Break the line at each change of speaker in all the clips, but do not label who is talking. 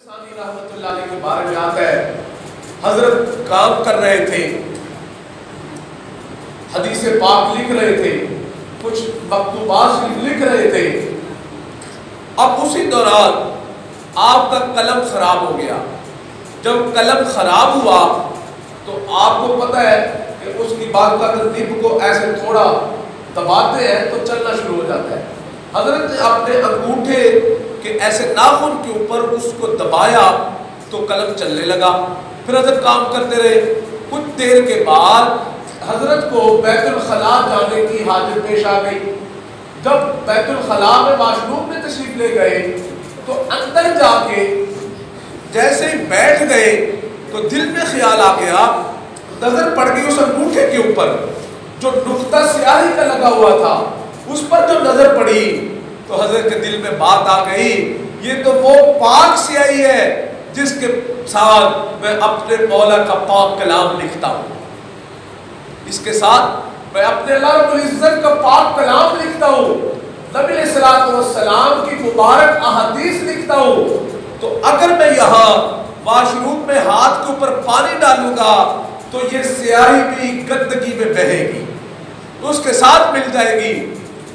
ثانی رحمۃ اللہ علیہ کے بارے میں آتا ہے، حضرت کام کر رہے تھے، حدیث پاک لکھ رہے تھے، کچھ مکتوبات شریف لکھ رہے تھے۔ اب اسی دوران آپ کا قلم خراب ہو گیا۔ جب قلم خراب ہوا تو آپ کو پتہ ہے کہ اس کی بعد کا نب کو ایسے تھوڑا دباتے ہیں تو چلنا شروع ہو جاتا ہے۔ حضرت نے اپنے انگوٹھے کہ ایسے ناخن کے اوپر اس کو دبایا تو قلم چلنے لگا۔ پھر حضرت کام کرتے رہے۔ کچھ دیر کے بعد حضرت کو بیت الخلاء جانے کی حاجت پیش آ گئی۔ جب بیت الخلاء میں واش روم میں تشریف لے گئے تو اندر جا کے جیسے ہی بیٹھ گئے تو دل میں خیال آ گیا، نظر پڑ گئی اس انگوٹھے کے اوپر جو نقطہ سیاہی کا لگا ہوا تھا، اس پر جو نظر پڑی تو حضرت کے دل میں بات آ گئی، یہ تو وہ پاک سیاہی ہے جس کے ساتھ میں اپنے مولا کا پاک کلام لکھتا ہوں، اس کے ساتھ میں اپنے اللہ رب العزت کا پاک کلام لکھتا ہوں، نبی علیہ الصلوۃ والسلام کی مبارک احادیث لکھتا ہوں۔ تو اگر میں یہاں واش روم میں ہاتھ کے اوپر پانی ڈالوں گا تو یہ سیاہی بھی گندگی میں بہے گی، اس کے ساتھ مل جائے گی۔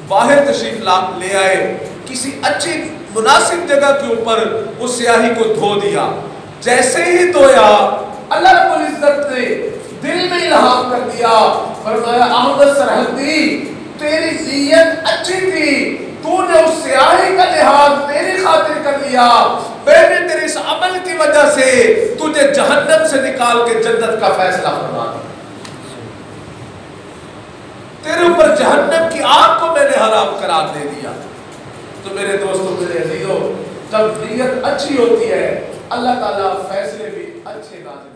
باہر تشریف لے آئے، کسی اچھی مناسب جگہ کے اوپر اس سیاہی کو دھو دیا۔ جیسے ہی دھویا اللہ رب العزت نے دل میں الہام کر دیا، فرمایا احمد سرحدی تیری نیت اچھی تھی، تو نے اس سیاہی کا لحاظ میری خاطر کر لیا، میں نے تیرے اس عمل کی وجہ سے تجھے جہنم سے نکال کے جنت کا فیصلہ فرما دیا، تیرے اوپر جہنم کی آگ کو میں نے حرام قرار دے دیا۔ تو میرے دوستوں، میرے عزیزوں، جب نیت اچھی ہوتی ہے اللہ تعالیٰ فیصلے بھی اچھے نازل